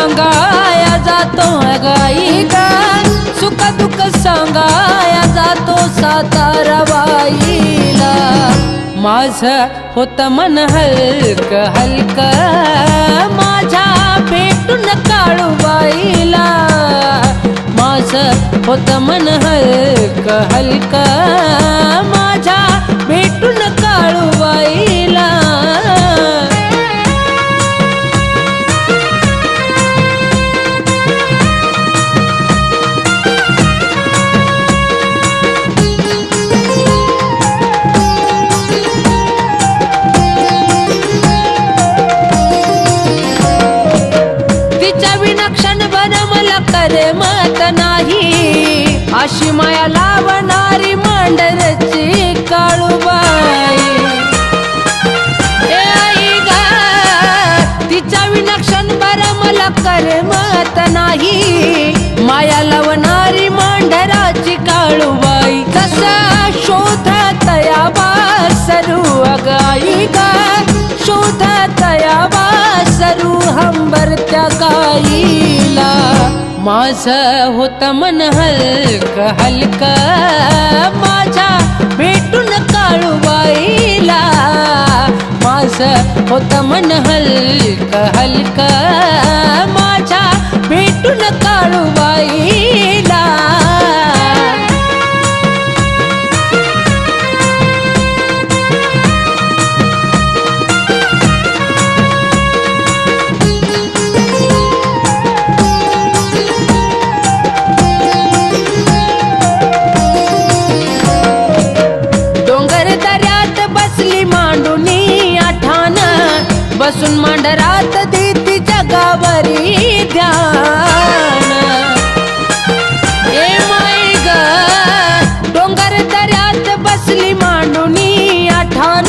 सांगाया जातो गाई ग, सुख दुःख सांगाया जातो साताराबाईला. माझं होत मन हलक हलक माझ्या भेटून काळूबाईला. माझं होत मन हलक हलक माझ्या भेटून काळूबाईला. करमत नाही अशी माया लावणारी मांडरची काळूबाई. ए आई ग, तिच्या विना क्षणभर मला करमत नाही माया लावणारी मांढराची काळूबाई. कसा शोधत यावा सरू अग आई ग, शोधत यावा सरू हंबरत्या गाईला. माझं होत मन हलक हलक माझ्या भेटून काळूबाईला. माझं होत मन हलक हलक माझ्या भेटून काळूबाईला. बसून मांडरात देती जगावरी ध्यान. ए माय ग, डोंगर दऱ्यात बसली मांडुनी आठान,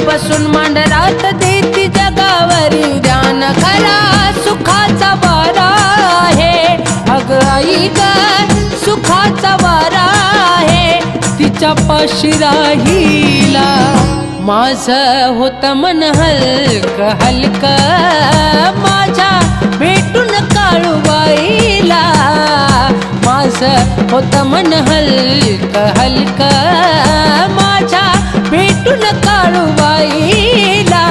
बसून मांडरात देती जगावरी ध्यान. खरा सुखाचा वारा आहे अग आई ग, सुखाचा वारा आहे तिच्या पाशी राहिला. माझं होत मन हलक हलक माझ्या भेटून काळूबाईला. माझं होत मन हलक हलक माझ्या भेटून काळूबाईला.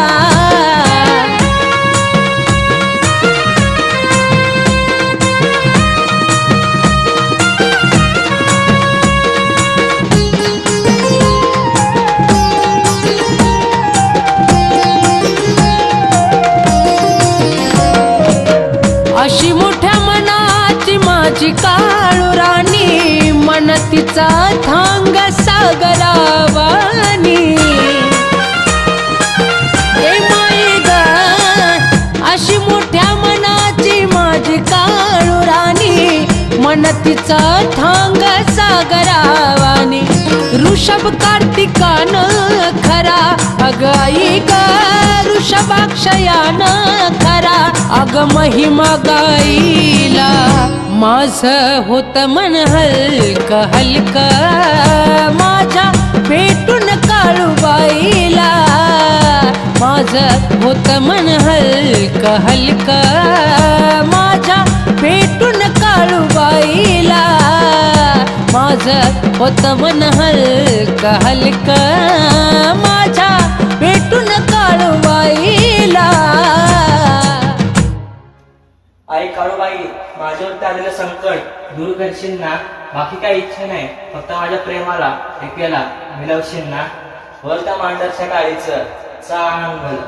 अशी मोठ्या मनाची माझी काळू राणी, मन तिचा थांग सागरावानी. ए माई ग, अशी मोठ्या मनाची माझी काळू राणी, मन तिचा थांग सागरावानी. ऋषभ कार्तिकान खरा अग आई ग, ऋषभाक्षयान खरा अग महिमा गाईला. माझं होत मन हलक हलक माझ्या भेटून काळूबाईला. माझं होत मन हलक हलक माझ्या भेटून काळूबाईला. माझं होत मन हलक हलक माझ्या भेटून काळूबाईला. आई काळूबाई, माझ्यावरती आलेलं संकट दूर करशील ना. बाकी काही इच्छा नाही, फक्त माझ्या प्रेमाला ऐकायला मिळवशील ना. वर त्या मांडरच्या गाडीचं चांगलं.